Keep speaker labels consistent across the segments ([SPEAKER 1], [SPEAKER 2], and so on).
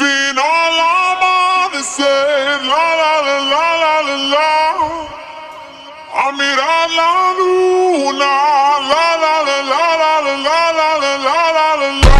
[SPEAKER 1] Seen all of the said la la la la la la la. Amira la luna la la la la la la la la la la la la.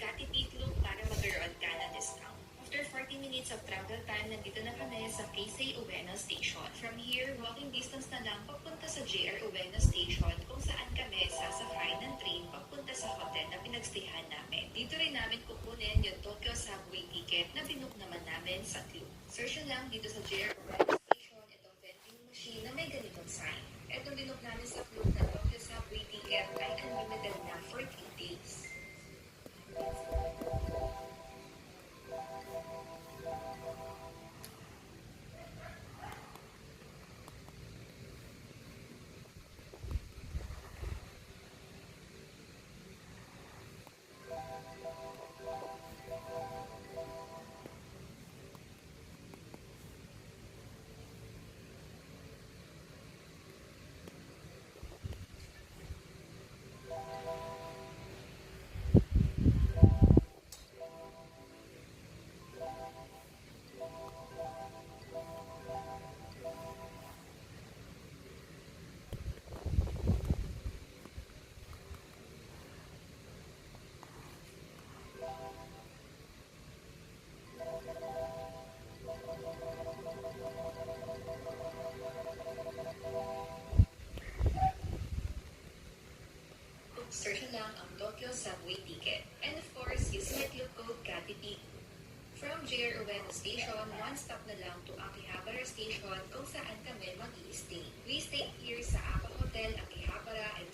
[SPEAKER 2] Katipid Loop para magkaroon ka ng discount. After 40 minutes of travel time, nandito na kami sa Keisei Ueno Station. From here, walking distance na lang papunta sa JR Ueno Station kung saan kami sasakay ng train papunta sa hotel na pinagstayhan namin. Dito rin namin kukunin yung Tokyo Subway ticket na binook naman namin sa Klook. Search lang dito sa JR Ueno Station itong vending machine na may ganitong sign. Itong binook namin sa Klook na Tokyo Subway ticket ay unlimited na for 3 days. Search lang ang Tokyo Subway ticket. And of course, use my Klook code KATIPIG. From JR Ueno Station, one stop na lang to Akihabara Station kung saan kami mag-i-stay. We stay here sa Apa Hotel Akihabara and